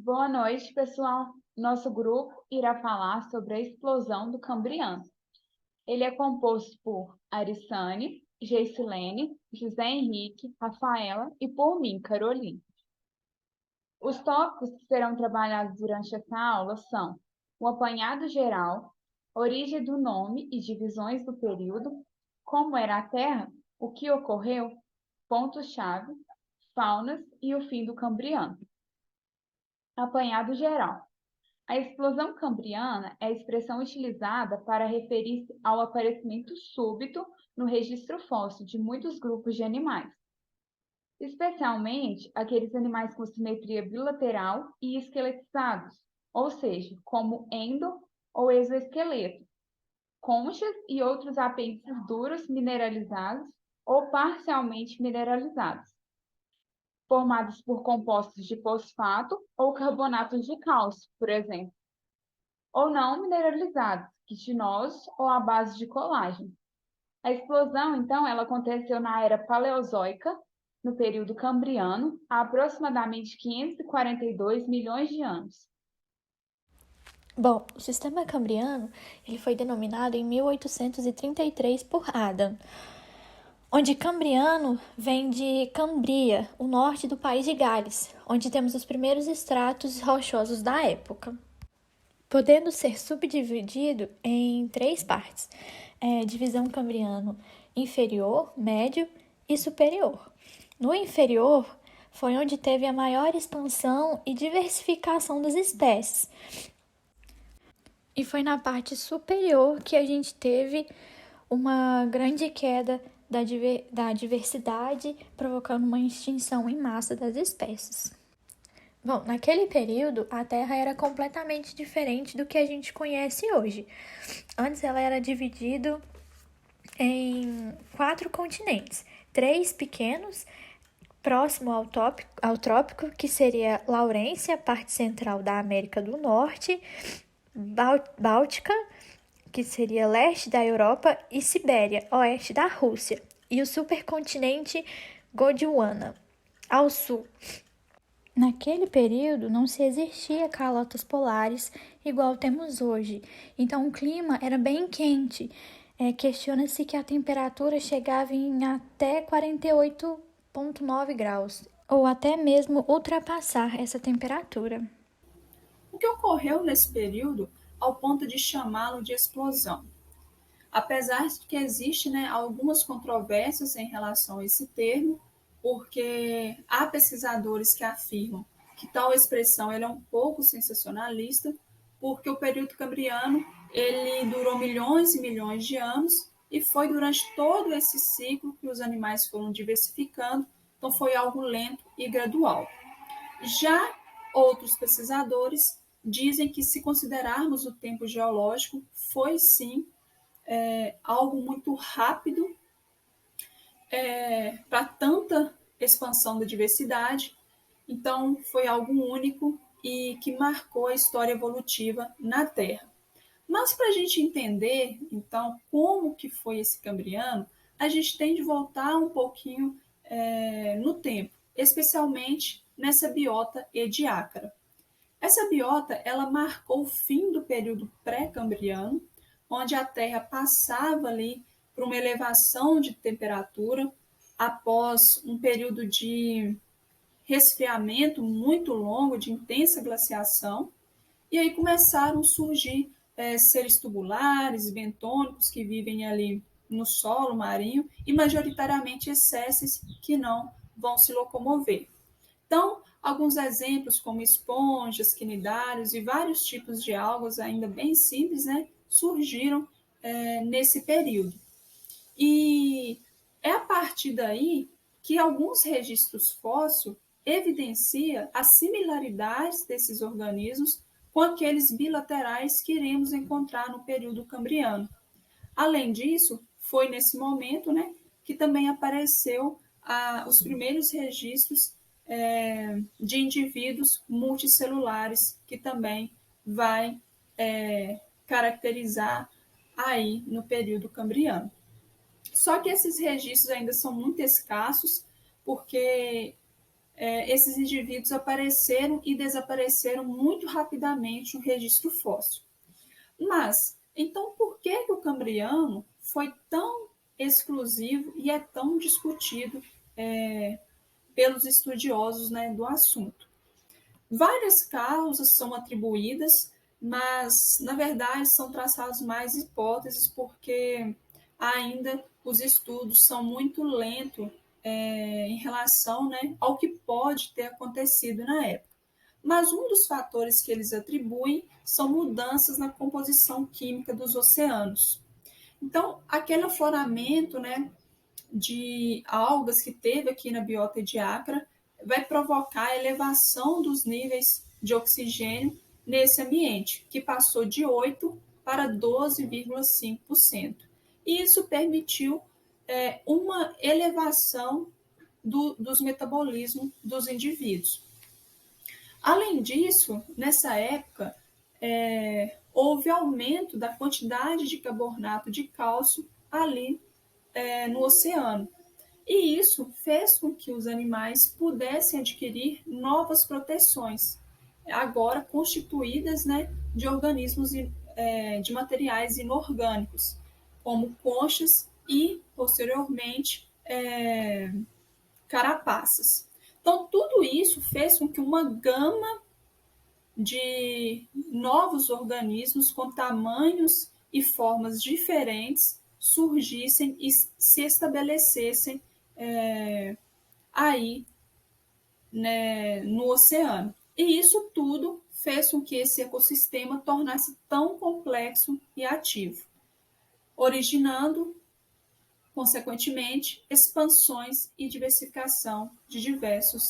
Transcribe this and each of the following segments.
Boa noite, pessoal. Nosso grupo irá falar sobre a explosão do Cambriano. Ele é composto por Arissane, Geissilene, José Henrique, Rafaela e por mim, Caroline. Os tópicos que serão trabalhados durante essa aula são o apanhado geral, origem do nome e divisões do período, como era a Terra, o que ocorreu, pontos-chave, faunas e o fim do Cambriano. Apanhado geral. A explosão cambriana é a expressão utilizada para referir-se ao aparecimento súbito no registro fóssil de muitos grupos de animais, especialmente aqueles animais com simetria bilateral e esqueletizados, ou seja, como endo ou exoesqueleto, conchas e outros apêndices duros mineralizados ou parcialmente mineralizados, formados por compostos de fosfato ou carbonatos de cálcio, por exemplo, ou não mineralizados, quitinosos ou à base de colágeno. A explosão, então, ela aconteceu na era Paleozoica, no período Cambriano, há aproximadamente 542 milhões de anos. Bom, o sistema cambriano ele foi denominado em 1833 por Adam, onde cambriano vem de Cambria, o norte do país de Gales, onde temos os primeiros estratos rochosos da época, podendo ser subdividido em três partes: divisão cambriano inferior, médio e superior. No inferior foi onde teve a maior expansão e diversificação das espécies. E foi na parte superior que a gente teve uma grande queda da diversidade, provocando uma extinção em massa das espécies. Bom, naquele período, a Terra era completamente diferente do que a gente conhece hoje. Antes, ela era dividida em 4 continentes, 3 pequenos, próximo ao trópico, que seria Laurência, parte central da América do Norte, Báltica, que seria leste da Europa, e Sibéria, oeste da Rússia, e o supercontinente Gondwana, ao sul. Naquele período não se existia calotas polares igual temos hoje, então o clima era bem quente. Questiona-se que a temperatura chegava em até 48,9 graus, ou até mesmo ultrapassar essa temperatura. O que ocorreu nesse período ao ponto de chamá-lo de explosão? Apesar de que existe, algumas controvérsias em relação a esse termo, porque há pesquisadores que afirmam que tal expressão é um pouco sensacionalista, porque o período cambriano ele durou milhões e milhões de anos e foi durante todo esse ciclo que os animais foram diversificando, então foi algo lento e gradual. Já outros pesquisadores dizem que, se considerarmos o tempo geológico, foi sim algo muito rápido para tanta expansão da diversidade. Então, foi algo único e que marcou a história evolutiva na Terra. Mas para a gente entender, então, como que foi esse Cambriano, a gente tem de voltar um pouquinho no tempo, especialmente nessa biota ediacara. Essa biota ela marcou o fim do período pré-cambriano, onde a Terra passava ali por uma elevação de temperatura após um período de resfriamento muito longo, de intensa glaciação, e aí começaram a surgir seres tubulares, bentônicos, que vivem ali no solo marinho, e majoritariamente espécies que não vão se locomover. Então, alguns exemplos como esponjas, quinidários e vários tipos de algas ainda bem simples, surgiram nesse período. E é a partir daí que alguns registros fósseis evidenciam as similaridades desses organismos com aqueles bilaterais que iremos encontrar no período cambriano. Além disso, foi nesse momento que também apareceu os primeiros registros de indivíduos multicelulares, que também vai caracterizar aí no período cambriano. Só que esses registros ainda são muito escassos, porque esses indivíduos apareceram e desapareceram muito rapidamente no registro fóssil. Mas, então, por que o Cambriano foi tão exclusivo e é tão discutido pelos estudiosos, né, do assunto? Várias causas são atribuídas, mas, na verdade, são traçadas mais hipóteses, porque ainda os estudos são muito lentos em relação, né, ao que pode ter acontecido na época. Mas um dos fatores que eles atribuem são mudanças na composição química dos oceanos. Então, aquele afloramento, né, de algas que teve aqui na biota de Acre vai provocar a elevação dos níveis de oxigênio nesse ambiente, que passou de 8% para 12,5%. E isso permitiu uma elevação dos metabolismos dos indivíduos. Além disso, nessa época, houve aumento da quantidade de carbonato de cálcio ali no oceano. E isso fez com que os animais pudessem adquirir novas proteções, agora constituídas, né, de organismos, de materiais inorgânicos, como conchas e, posteriormente, carapaças. Então, tudo isso fez com que uma gama de novos organismos com tamanhos e formas diferentes surgissem e se estabelecessem aí, né, no oceano. E isso tudo fez com que esse ecossistema tornasse tão complexo e ativo, originando, consequentemente, expansões e diversificação de diversos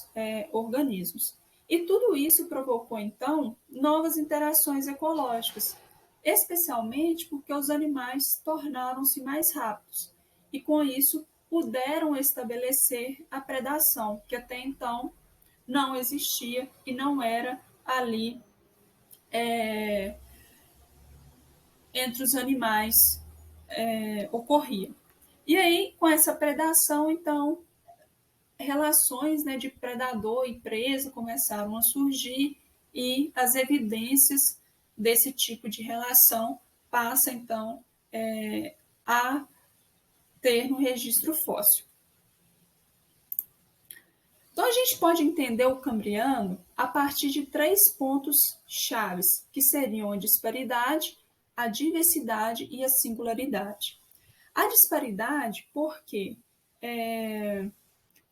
organismos. E tudo isso provocou, então, novas interações ecológicas, especialmente porque os animais tornaram-se mais rápidos e, com isso, puderam estabelecer a predação, que até então não existia e não era ali entre os animais ocorria. E aí, com essa predação, então, relações, né, de predador e presa começaram a surgir e as evidências desse tipo de relação passam, então, a ter no registro fóssil. Então, a gente pode entender o Cambriano a partir de 3 pontos chaves, que seriam a disparidade, a diversidade e a singularidade. A disparidade porque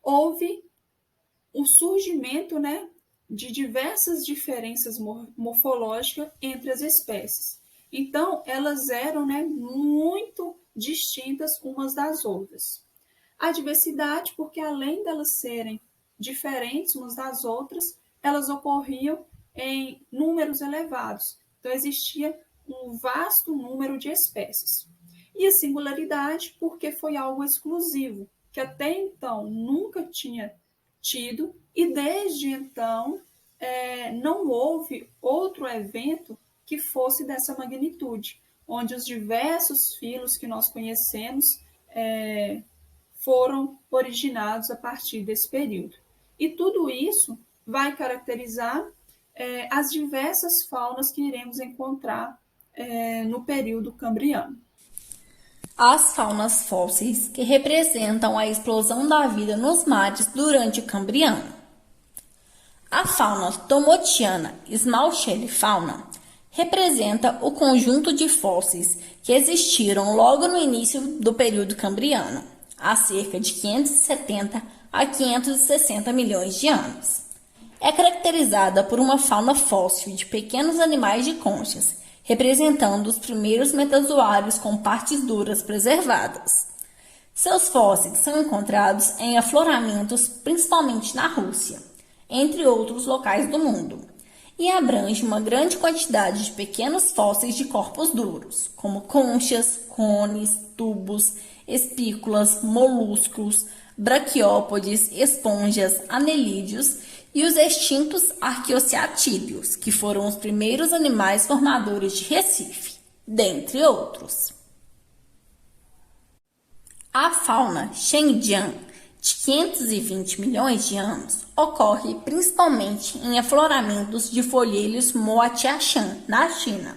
houve o surgimento, né, de diversas diferenças morfológicas entre as espécies. Então, elas eram, né, muito distintas umas das outras. A diversidade, porque além delas serem diferentes umas das outras, elas ocorriam em números elevados. Então, existia um vasto número de espécies. E a singularidade, porque foi algo exclusivo, que até então nunca tinha tido, e desde então não houve outro evento que fosse dessa magnitude, onde os diversos filos que nós conhecemos foram originados a partir desse período. E tudo isso vai caracterizar as diversas faunas que iremos encontrar no período cambriano. As faunas fósseis que representam a explosão da vida nos mares durante o Cambriano. A fauna tomotiana Smalchelifauna representa o conjunto de fósseis que existiram logo no início do período Cambriano, há cerca de 570 a 560 milhões de anos. É caracterizada por uma fauna fóssil de pequenos animais de conchas, representando os primeiros metazoários com partes duras preservadas. Seus fósseis são encontrados em afloramentos principalmente na Rússia, entre outros locais do mundo, e abrange uma grande quantidade de pequenos fósseis de corpos duros, como conchas, cones, tubos, espículas, moluscos, braquiópodes, esponjas, anelídeos e os extintos arqueociatídeos, que foram os primeiros animais formadores de Recife, dentre outros. A fauna Shengjiang de 520 milhões de anos ocorre principalmente em afloramentos de folheiros Moatiachan, na China,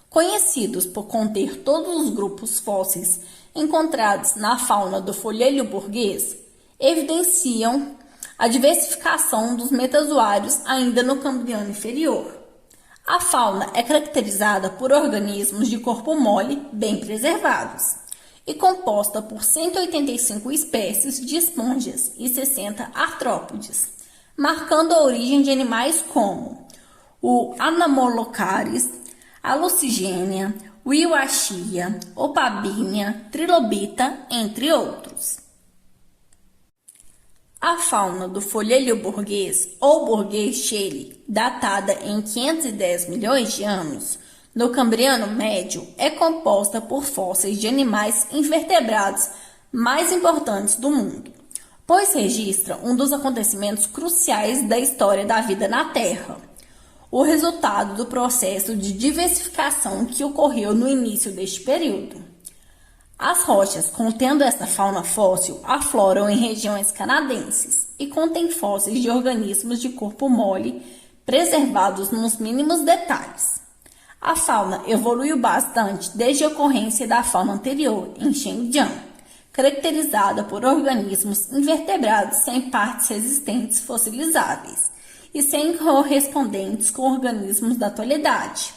conhecidos por conter todos os grupos fósseis encontrados na fauna do folhelho burguês, evidenciam a diversificação dos metazoários ainda no Cambriano inferior. A fauna é caracterizada por organismos de corpo mole bem preservados e composta por 185 espécies de esponjas e 60 artrópodes, marcando a origem de animais como o Anamolocaris, a Lucigênia, o Iwachia, Opabínia, Trilobita, entre outros. A fauna do folhelho burguês ou burguês Shelley, datada em 510 milhões de anos, no Cambriano Médio, é composta por fósseis de animais invertebrados mais importantes do mundo, pois registra um dos acontecimentos cruciais da história da vida na Terra, o resultado do processo de diversificação que ocorreu no início deste período. As rochas contendo esta fauna fóssil afloram em regiões canadenses e contêm fósseis de organismos de corpo mole preservados nos mínimos detalhes. A fauna evoluiu bastante desde a ocorrência da fauna anterior em Xinjiang, caracterizada por organismos invertebrados sem partes resistentes fossilizáveis e sem correspondentes com organismos da atualidade.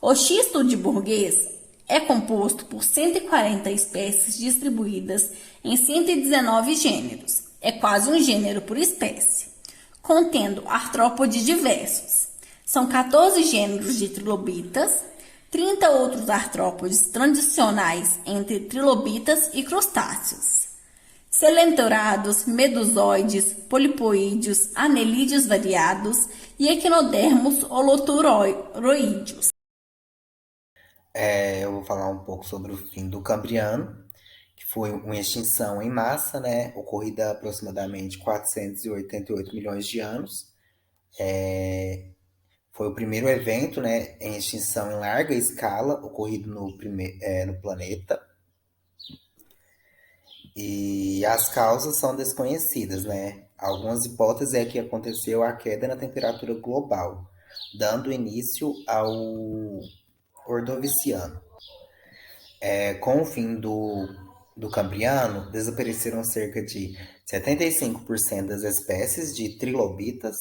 O xisto de burguês é composto por 140 espécies distribuídas em 119 gêneros, é quase um gênero por espécie, contendo artrópodes diversos. São 14 gêneros de trilobitas, 30 outros artrópodes tradicionais entre trilobitas e crustáceos, selentorados, medusoides, polipoídeos, anelídeos variados e equinodermos holoturoídeos. Eu vou falar um pouco sobre o fim do Cambriano, que foi uma extinção em massa, né, ocorrida há aproximadamente 488 milhões de anos. Foi o primeiro evento, né, em extinção em larga escala ocorrido no planeta. E as causas são desconhecidas, né? Algumas hipóteses é que aconteceu a queda na temperatura global, dando início ao Ordoviciano. Com o fim do Cambriano, desapareceram cerca de 75% das espécies de trilobitas,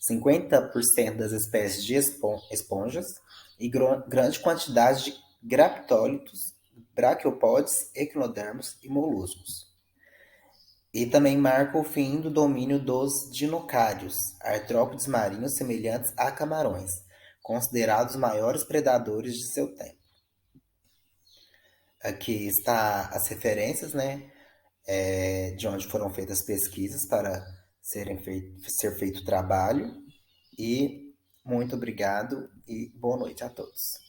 50% das espécies de esponjas e grande quantidade de graptólitos, braquiopódes, equinodermos e moluscos. E também marca o fim do domínio dos dinocários, artrópodes marinhos semelhantes a camarões, considerados os maiores predadores de seu tempo. Aqui está as referências, né, de onde foram feitas pesquisas para ser feito o trabalho. E muito obrigado e boa noite a todos.